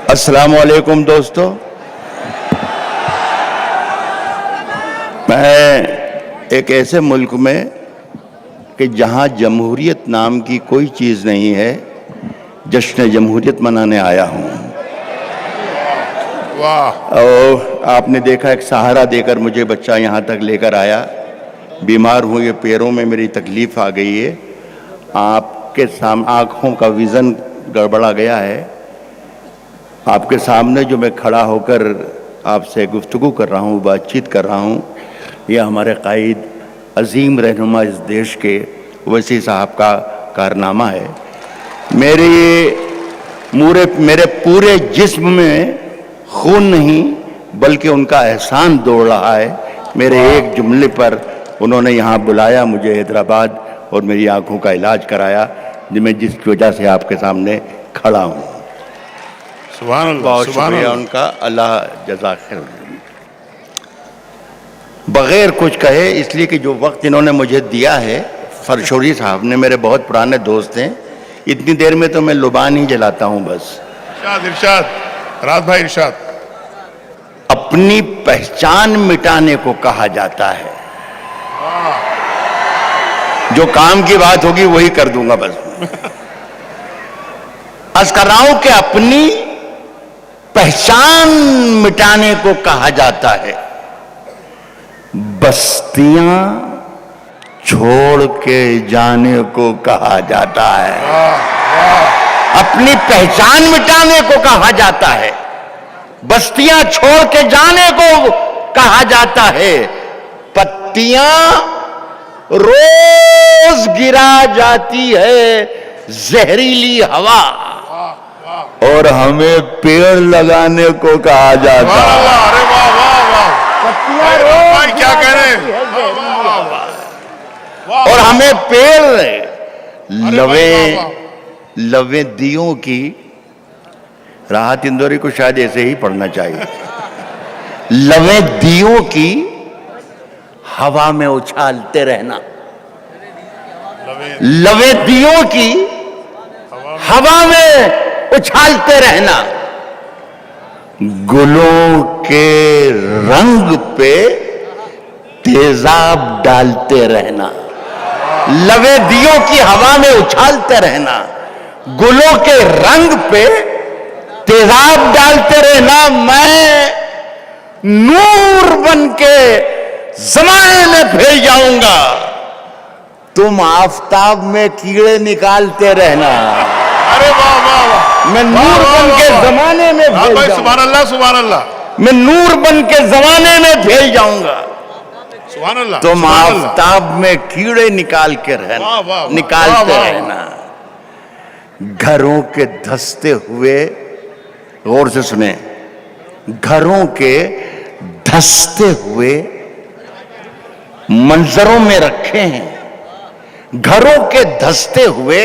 السلام علیکم دوستو، میں ایک ایسے ملک میں کہ جہاں جمہوریت نام کی کوئی چیز نہیں ہے، جشن جمہوریت منانے آیا ہوں۔ اور آپ نے دیکھا ایک سہارا دے کر مجھے بچہ یہاں تک لے کر آیا۔ بیمار ہوں، یہ پیروں میں میری تکلیف آ گئی ہے، آپ کے سامنے آنکھوں کا ویژن گڑبڑا گیا ہے۔ آپ کے سامنے جو میں کھڑا ہو کر آپ سے گفتگو کر رہا ہوں، بات چیت کر رہا ہوں، یہ ہمارے قائد عظیم رہنما اس دیش کے اویسی صاحب کا کارنامہ ہے۔ میرے پورے جسم میں خون نہیں بلکہ ان کا احسان دوڑ رہا ہے۔ میرے ایک جملے پر انہوں نے یہاں بلایا مجھے حیدرآباد اور میری آنکھوں کا علاج کرایا، جس کی وجہ سے آپ کے سامنے کھڑا ہوں۔ سبحان اللہ، بہت شکریہ ان کا، اللہ جزاک خیر۔ بغیر کچھ کہے، اس لیے کہ جو وقت انہوں نے مجھے دیا ہے، فرشوری صاحب نے، میرے بہت پرانے دوست ہیں، اتنی دیر میں تو میں لبان ہی جلاتا ہوں بس۔ ارشاد رات بھائی ارشاد۔ اپنی پہچان مٹانے کو کہا جاتا ہے، جو کام کی بات ہوگی وہی کر دوں گا بس۔ عرض کر رہا ہوں کہ اپنی پہچان مٹانے کو کہا جاتا ہے، بستیاں چھوڑ کے جانے کو کہا جاتا ہے۔ اپنی پہچان مٹانے کو کہا جاتا ہے، بستیاں چھوڑ کے جانے کو کہا جاتا ہے، پتیاں روز گرا جاتی ہے زہریلی ہوا، اور ہمیں پیڑ لگانے کو کہا جاتا ہے۔ ارے واہ واہ واہ، پتیاں بھائی کیا کہہ رہے ہیں؟ اور ہمیں پیڑ لویں دیوں کی، راحت اندوری کو شاید ایسے ہی پڑھنا چاہیے، لویں دیوں کی ہوا میں اچھالتے رہنا، لویں دیوں کی ہوا میں اچھالتے رہنا، گلوں کے رنگ پہ تیزاب ڈالتے رہنا، لویں دیوں کی ہوا میں اچھالتے رہنا، گلوں کے رنگ پہ تیزاب ڈالتے رہنا، میں نور بن کے زمانے میں پھیل جاؤں گا، تم آفتاب میں کیڑے نکالتے رہنا۔ ارے واہ واہ واہ، میں نور بن کے زمانے میں پھیل جاؤں گا، سبحان اللہ سبحان اللہ، میں نور بن کے زمانے میں پھیل جاؤں گا، سبحان اللہ، تم آفتاب میں کیڑے نکال کے رہنا، نکالتے رہنا۔ گھروں کے دھستے ہوئے، غور سے سنیں، گھروں کے دھستے ہوئے منظروں میں رکھے ہیں، گھروں کے دھستے ہوئے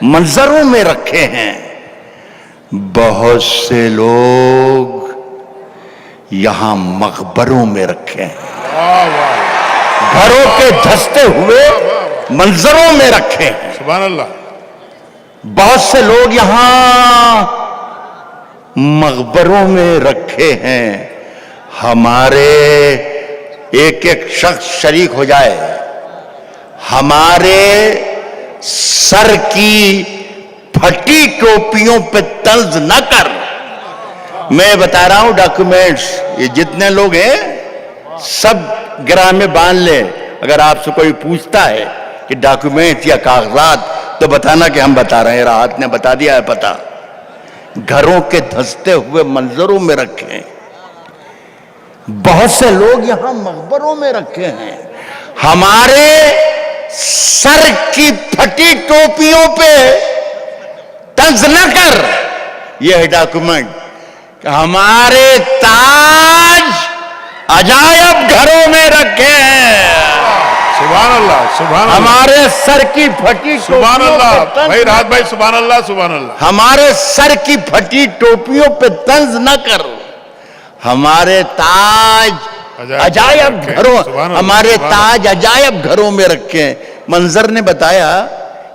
منظروں میں رکھے ہیں، بہت سے لوگ یہاں مقبروں میں رکھے ہیں، گھروں کے دھستے ہوئے منظروں میں رکھے ہیں، سبحان اللہ، بہت سے لوگ یہاں مقبروں میں رکھے ہیں۔ ہمارے ایک ایک شخص شریک ہو جائے، ہمارے سر کی پھٹی ٹوپیوں پہ طنز نہ کر۔ میں بتا رہا ہوں ڈاکومنٹس، یہ جتنے لوگ ہیں سب گرہ میں باندھ لیں، اگر آپ سے کوئی پوچھتا ہے کہ ڈاکومنٹس یا کاغذات تو بتانا کہ ہم بتا رہے ہیں، راحت نے بتا دیا ہے پتہ۔ گھروں کے دھستے ہوئے منظروں میں رکھے ہیں، بہت سے لوگ یہاں مقبروں میں رکھے ہیں، ہمارے سر کی پھٹی ٹوپیوں پہ طنز نہ کر۔ یہ ہے ڈاکومنٹ، ہمارے تاج عجائب گھروں میں رکھے ہیں، سبحان اللہ سبحان اللہ، ہمارے سر کی پھٹی سبحان ٹوپیوں اللہ پہ بھائی، رات بھائی سبحان اللہ سبحان اللہ، ہمارے سر کی پھٹی ٹوپیوں پہ طنز نہ کر، ہمارے تاج عجائب گھروں، ہمارے تاج عجائب گھروں میں رکھے ہیں۔ منظر نے بتایا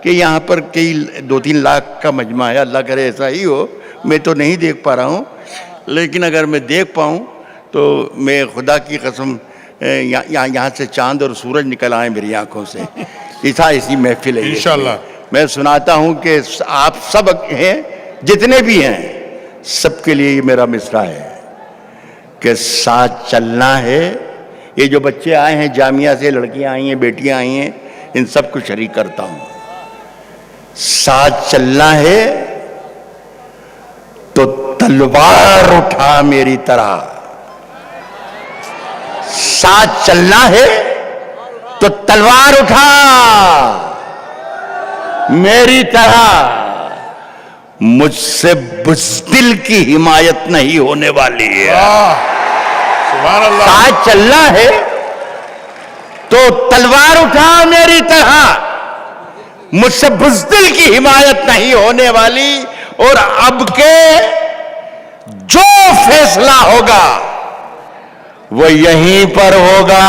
کہ یہاں پر کئی 2-3 لاکھ کا مجمع ہے، اللہ کرے ایسا ہی ہو، میں تو نہیں دیکھ پا رہا ہوں، لیکن اگر میں دیکھ پاؤں تو میں خدا کی قسم یہاں سے چاند اور سورج نکل آئے میری آنکھوں سے. ایسی محفل ہے یہ. انشاءاللہ. میں سناتا ہوں کہ آپ سب ہیں جتنے بھی ہیں سب کے لیے یہ میرا مصرع ہے کہ ساتھ چلنا ہے. یہ جو بچے آئے ہیں جامعہ سے، لڑکیاں آئی ہیں، بیٹیاں آئی ہیں، ان سب کو شریک کرتا ہوں. ساتھ چلنا ہے تو تلوار اٹھا میری طرح. ساتھ چلنا ہے تو تلوار اٹھا میری طرح. مجھ سے بزدل کی حمایت نہیں ہونے والی ہے. سبحان اللہ. ساتھ چلنا ہے تو تلوار اٹھا میری طرح. مجھ سے بزدل کی حمایت نہیں ہونے والی. اور اب کے جو فیصلہ ہوگا وہ یہیں پر ہوگا.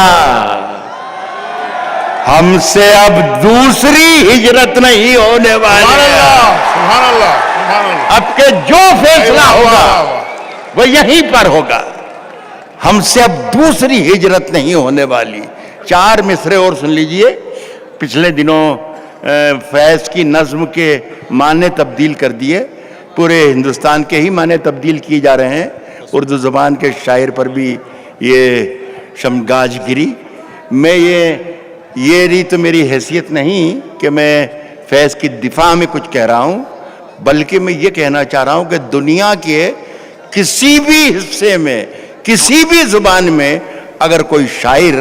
ہم سے اب دوسری ہجرت نہیں ہونے والی. سبحان اللہ. سبحان اللہ. اب کے جو فیصلہ ہوگا وہ یہیں پر ہوگا. ہم سے اب دوسری ہجرت نہیں ہونے والی. 4 مصرے اور سن لیجئے. پچھلے دنوں فیض کی نظم کے معنی تبدیل کر دیے. پورے ہندوستان کے ہی معنی تبدیل کیے جا رہے ہیں. اردو زبان کے شاعر پر بھی یہ شمگاج گری. میں یہ رہی تو میری حیثیت نہیں کہ میں فیض کی دفاع میں کچھ کہہ رہا ہوں، بلکہ میں یہ کہنا چاہ رہا ہوں کہ دنیا کے کسی بھی حصے میں، کسی بھی زبان میں اگر کوئی شاعر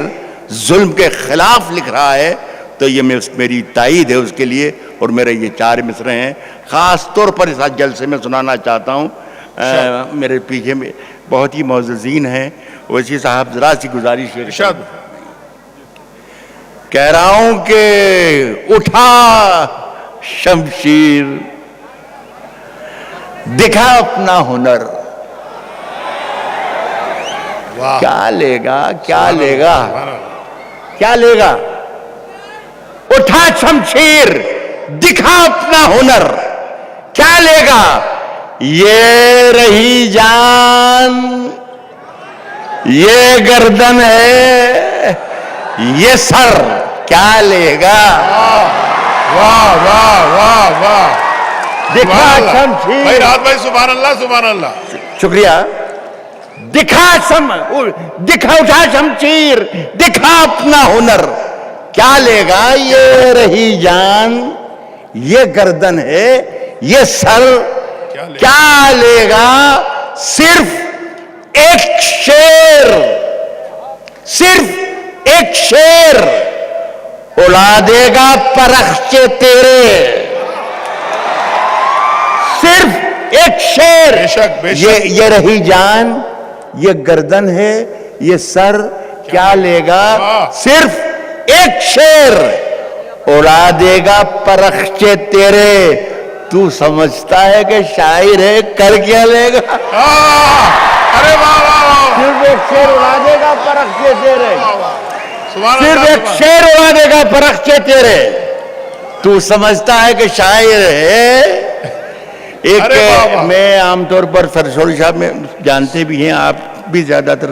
ظلم کے خلاف لکھ رہا ہے تو یہ میری تائید ہے اس کے لیے. اور میرے یہ 4 مصرے ہیں خاص طور پر اس جلسے میں سنانا چاہتا ہوں. میرے پیچھے میں بہت ہی معززین ہیں. ویسی صاحب ذرا سی گزارش ہے. کہہ رہا ہوں کہ اٹھا شمشیر، دکھا اپنا ہنر. کیا لے گا، کیا لے گا، کیا لے گا؟ اٹھا شمشیر، دکھا اپنا ہنر. کیا لے گا؟ یہ رہی جان، یہ گردن ہے، یہ سر. کیا لے گا؟ واہ واہ واہ واہ. دکھا شمشیر. بھائی رات بھائی سبحان اللہ. سبحان اللہ. شکریہ. دکھا اٹھا شمشیر، دکھا اپنا ہنر. کیا لے گا؟ یہ رہی جان، یہ گردن ہے، یہ سر. کیا لے گا؟ صرف ایک شیر، صرف ایک شیر اڑا دے گا پرخچے تیرے. صرف ایک شیر. بے شک بے شک. یہ رہی جان، یہ گردن ہے، یہ سر. کیا لے گا؟ صرف ایک شیر اڑا دے گا پرخچے تیرے. تو سمجھتا ہے کہ شاعر ہے، کر کیا لے گا؟ ارے واہ واہ. صرف ایک شیر اڑا دے گا پرخچے تیرے. صرف ایک سبحان شیر اڑا دے گا پرخچے تیرے. تو سمجھتا ہے کہ شاعر ہے. ایک میں عام طور پر سرسوری صاحب میں جانتے بھی ہیں، آپ بھی زیادہ تر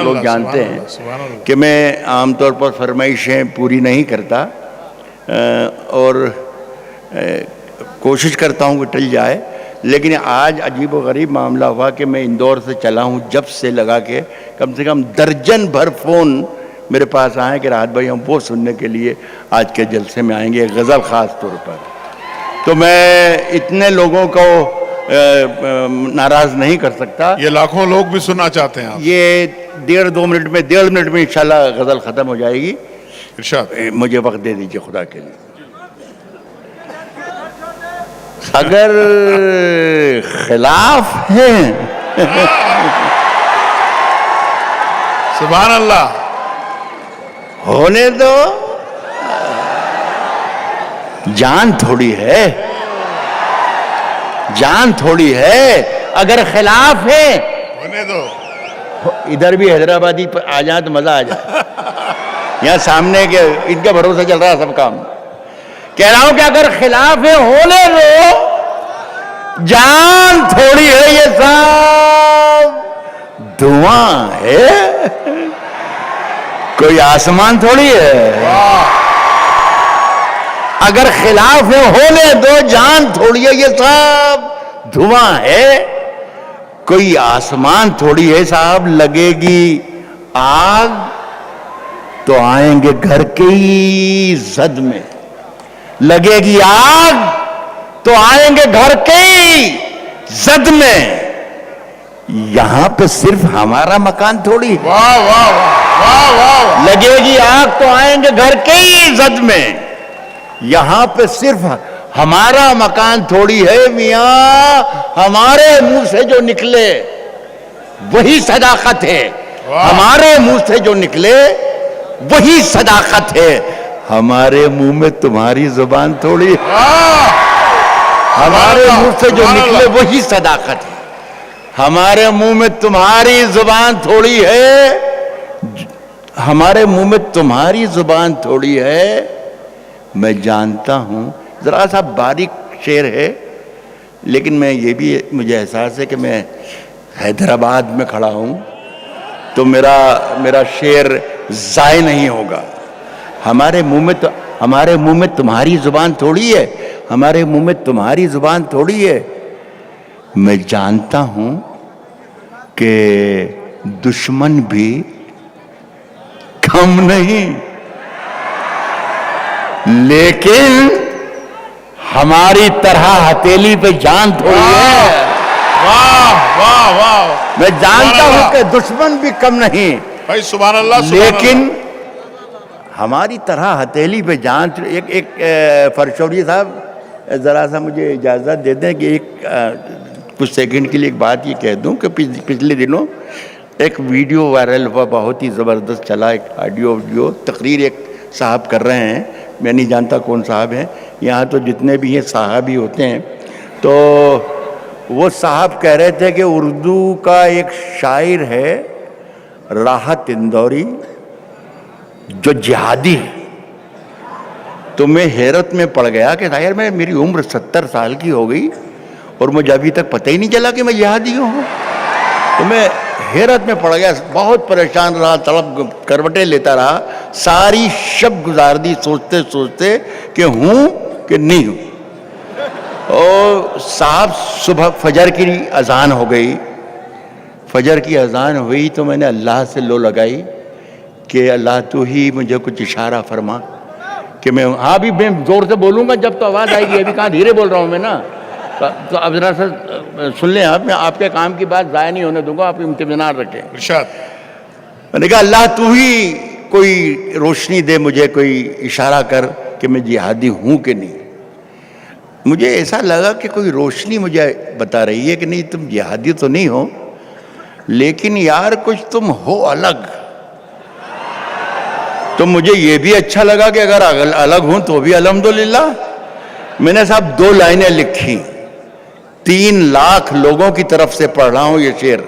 لوگ جانتے ہیں کہ میں عام طور پر فرمائشیں پوری نہیں کرتا اور کوشش کرتا ہوں کہ ٹل جائے. لیکن آج عجیب و غریب معاملہ ہوا کہ میں اندور سے چلا ہوں، جب سے لگا کے کم سے کم درجن بھر فون میرے پاس آئے کہ راحت بھائی ہم وہ سننے کے لیے آج کے جلسے میں آئیں گے، غزل خاص طور پر. تو میں اتنے لوگوں کو ناراض نہیں کر سکتا. یہ لاکھوں لوگ بھی سننا چاہتے ہیں. یہ 1.5-2 منٹ میں 1.5 منٹ میں انشاءاللہ غزل ختم ہو جائے گی. ارشاد. مجھے وقت دے دیجئے خدا کے لیے. اگر خلاف ہیں سبحان اللہ. ہونے دو، جان تھوڑی ہے، جان تھوڑی ہے. اگر خلاف ہے ہونے دو. ادھر بھی حیدرآبادی آ جائیں تو مزہ آ جائے. یہاں سامنے کے ان کا بھروسہ چل رہا ہے سب کام. کہہ رہا ہوں کہ اگر خلاف ہے ہونے دو، جان تھوڑی ہے یہ صاحب، دھواں ہے، کوئی آسمان تھوڑی ہے۔ اگر خلاف ہے ہونے دو، جان تھوڑی ہے یہ صاحب، دھواں ہے، کوئی آسمان تھوڑی ہے صاحب۔ لگے گی آگ تو آئیں گے گھر کے ہی زد میں، لگے گی آگ تو آئیں گے گھر کے ہی زد میں، یہاں پہ صرف ہمارا مکان تھوڑی ہے۔ واہ واہ واہ واہ، لگے گی آگ تو آئیں گے گھر کے ہی زد میں، یہاں پہ صرف ہمارا مکان تھوڑی ہے میاں، ہمارے منہ سے جو نکلے وہی صداقت ہے، ہمارے منہ سے جو نکلے وہی صداقت ہے، ہمارے منہ میں تمہاری زبان تھوڑی ہے، ہمارے منہ سے جو نکلے وہی صداقت ہے، ہمارے منہ میں تمہاری زبان تھوڑی ہے، ہمارے منہ میں تمہاری زبان تھوڑی ہے۔ میں جانتا ہوں، ذرا سا باریک شعر ہے لیکن میں یہ بھی مجھے احساس ہے کہ میں حیدرآباد میں کھڑا ہوں تو میرا شعر ضائع نہیں ہوگا۔ ہمارے منہ میں تمہاری زبان تھوڑی ہے، ہمارے منہ میں تمہاری زبان تھوڑی ہے۔ میں جانتا ہوں کہ دشمن بھی کم نہیں، لیکن ہماری طرح ہتھیلی پہ جان تھوڑی ہے۔ واہ واہ واہ، میں جانتا ہوں کہ دشمن بھی کم نہیں، بھائی سبحان اللہ، لیکن ہماری طرح ہتھیلی پہ جان۔ ایک فرشوری صاحب ذرا سا مجھے اجازت دے دیں کہ ایک کچھ سیکنڈ کے لیے ایک بات یہ کہہ دوں کہ پچھلے دنوں ایک ویڈیو وائرل ہوا، بہت ہی زبردست چلا، ایک آڈیو تقریر ایک صاحب کر رہے ہیں، میں نہیں جانتا کون صاحب ہیں، یہاں تو جتنے بھی ہیں صاحب ہی ہوتے ہیں۔ تو وہ صاحب کہہ رہے تھے کہ اردو کا ایک شاعر ہے راحت اندوری جو جہادی ہے، تو میں حیرت میں پڑ گیا کہ ظاہر میری عمر 70 سال کی ہو گئی اور مجھے ابھی تک پتہ ہی نہیں چلا کہ میں جہادی ہوں۔ تو میں حیرت میں پڑ گیا، بہت پریشان رہا، تڑپ کروٹیں لیتا رہا، ساری شب گزار دی سوچتے سوچتے کہ ہوں کہ نہیں ہوں۔ اور صاحب صبح فجر کی اذان ہو گئی، فجر کی اذان ہوئی تو میں نے اللہ سے لو لگائی کہ اللہ تو ہی مجھے کچھ اشارہ فرما کہ میں ہاں بھی میں زور سے بولوں گا جب تو آواز آئے گی، ابھی کہاں دھیرے بول رہا ہوں میں نا، تو اب ذرا سا سن لیں آپ، میں آپ کے کام کی بات ضائع نہیں ہونے دوں گا، آپ اطمینان رکھیں۔ ارشاد۔ میں نے کہا اللہ تو ہی کوئی روشنی دے مجھے، کوئی اشارہ کر کہ میں جہادی ہوں کہ نہیں۔ مجھے ایسا لگا کہ کوئی روشنی مجھے بتا رہی ہے کہ نہیں تم جہادی تو نہیں ہو، لیکن یار کچھ تم ہو الگ۔ تو مجھے یہ بھی اچھا لگا کہ اگر الگ ہوں تو بھی الحمدللہ۔ میں نے صاحب 2 لائنیں لکھی، 3 لاکھ لوگوں کی طرف سے پڑھ رہا ہوں یہ شعر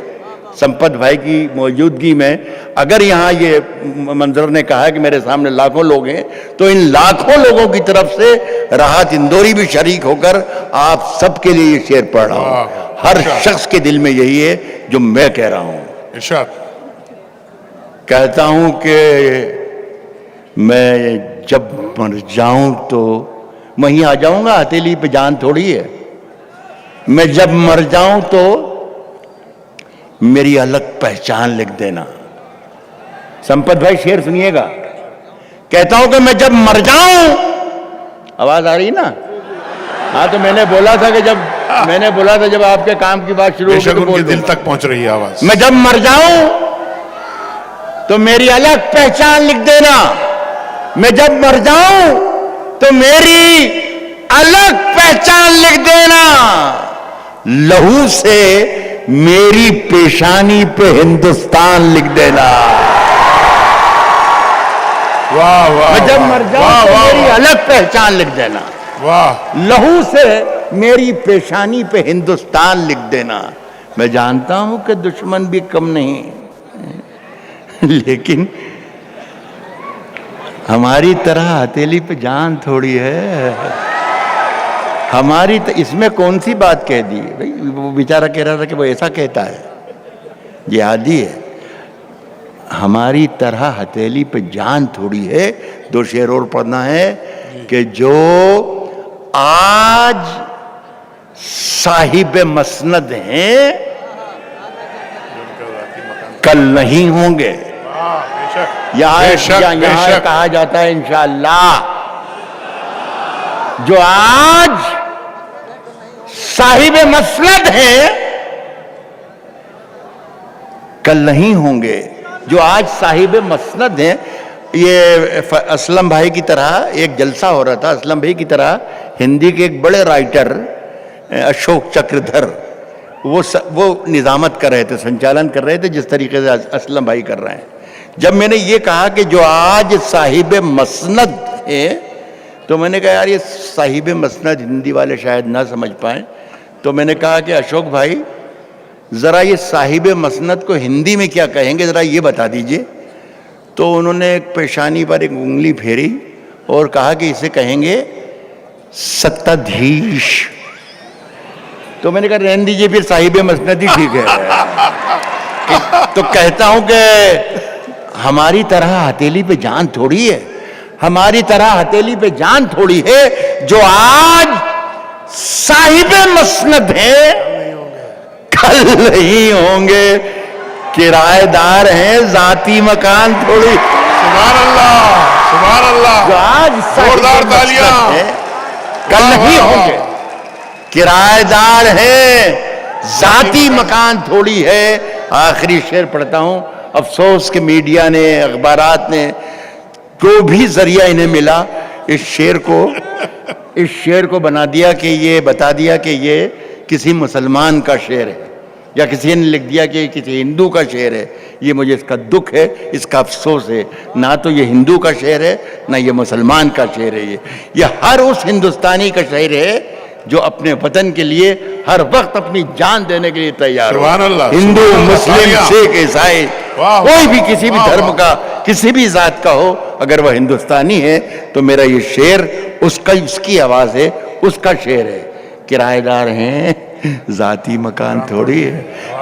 سمپت بھائی کی موجودگی میں۔ اگر یہاں یہ منظر نے کہا کہ میرے سامنے لاکھوں لوگ ہیں تو ان لاکھوں لوگوں کی طرف سے راحت اندوری بھی شریک ہو کر آپ سب کے لیے یہ شعر پڑھ رہا ہوں۔ ہر شخص کے دل میں یہی ہے جو میں کہہ رہا ہوں۔ ارشاد۔ کہتا ہوں کہ میں جب مر جاؤں تو وہیں آ جاؤں گا، ہتھیلی پہ جان تھوڑی ہے۔ میں جب مر جاؤں تو میری الگ پہچان لکھ دینا۔ سمپت بھائی شعر سنیے گا، کہتا ہوں کہ میں جب مر جاؤں، آواز آ رہی نا؟ ہاں تو میں نے بولا تھا جب آپ کے کام کی بات شروع بے ہوگی شک تو ان کے بول دل دوں گا۔ تک پہنچ رہی ہے آواز۔ میں جب مر جاؤں تو میری الگ پہچان لکھ دینا، میں جب مر جاؤں تو میری الگ پہچان لکھ دینا، لہو سے میری پیشانی پہ ہندوستان لکھ دینا۔ واہ واہ، میں جب مر جاؤں تو میری الگ پہچان لکھ دینا، واہ، لہو سے میری پیشانی پہ ہندوستان لکھ دینا۔ میں جانتا ہوں کہ دشمن بھی کم نہیں، لیکن ہماری طرح ہتھیلی پہ جان تھوڑی ہے۔ ہماری اس میں کون سی بات کہہ دی بھائی؟ وہ بیچارہ کہہ رہا تھا کہ وہ ایسا کہتا ہے، جہادی ہے. ہماری طرح ہتھیلی پہ جان تھوڑی ہے. 2 شعر اور پڑھنا ہے کہ جو آج صاحب مسند ہیں کل نہیں ہوں گے. یہاں کہا جاتا ہے انشاءاللہ جو آج صاحب مسند ہیں کل نہیں ہوں گے. جو آج صاحب مسند ہیں، یہ اسلم بھائی کی طرح ایک جلسہ ہو رہا تھا. اسلم بھائی کی طرح ہندی کے ایک بڑے رائٹر اشوک چکردھر وہ نظامت کر رہے تھے، سنچالن کر رہے تھے جس طریقے سے اسلم بھائی کر رہے ہیں. جب میں نے یہ کہا کہ جو آج صاحب مسند ہیں، تو میں نے کہا یار یہ صاحب مسند ہندی والے شاید نہ سمجھ پائیں، تو میں نے کہا کہ اشوک بھائی ذرا یہ صاحب مسند کو ہندی میں کیا کہیں گے ذرا یہ بتا دیجئے. تو انہوں نے ایک پیشانی پر ایک انگلی پھیری اور کہا کہ اسے کہیں گے ستادھیش. تو میں نے کہا رہنے دیجئے پھر صاحب مسند ہی ٹھیک ہے. تو کہتا ہوں کہ ہماری طرح ہتھیلی پہ جان تھوڑی ہے، ہماری طرح ہتھیلی پہ جان تھوڑی ہے. جو آج صاحب مسند ہیں کل نہیں ہوں گے. کرایہ دار ہیں، ذاتی مکان تھوڑی. سبحان اللہ، سبحان اللہ. جو آج زوردار تالیاں. کل نہیں ہوں گے. کرایہ دار ہیں، ذاتی مکان تھوڑی ہے. آخری شعر پڑھتا ہوں. افسوس کہ میڈیا نے، اخبارات نے، جو بھی ذریعہ انہیں ملا اس شعر کو بنا دیا کہ یہ بتا دیا کہ یہ کسی مسلمان کا شعر ہے، یا کسی نے لکھ دیا کہ یہ کسی ہندو کا شعر ہے. یہ مجھے اس کا دکھ ہے، اس کا افسوس ہے. نہ تو یہ ہندو کا شعر ہے، نہ یہ مسلمان کا شعر ہے. یہ ہر اس ہندوستانی کا شعر ہے جو اپنے وطن کے لیے ہر وقت اپنی جان دینے کے لیے تیار ہو. سبحان اللہ. ہندو، مسلم، سکھ، عیسائی، کوئی بھی کسی بھی دھرم کا، کسی بھی ذات کا ہو، اگر وہ ہندوستانی ہے تو میرا یہ شعر اس کی آواز ہے، اس کا شعر ہے. کرایہ دار ہیں، ذاتی مکان تھوڑی ہے.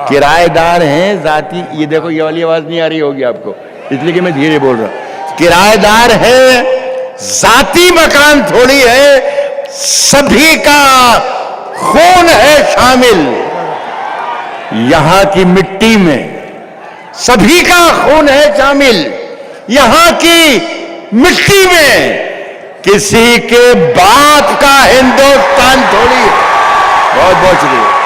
کرایہ دار ہیں ذاتی. یہ دیکھو یہ والی آواز نہیں آ رہی ہوگی آپ کو، اس لیے کہ میں دھیرے بول رہا ہوں. کرایہ دار ہے، ذاتی مکان تھوڑی ہے. سبھی کا خون ہے شامل یہاں کی مٹی میں. سبھی کا خون ہے شامل یہاں کی مٹی میں. کسی کے باپ کا ہندوستان تھوڑی ہے. بہت بہت شکریہ.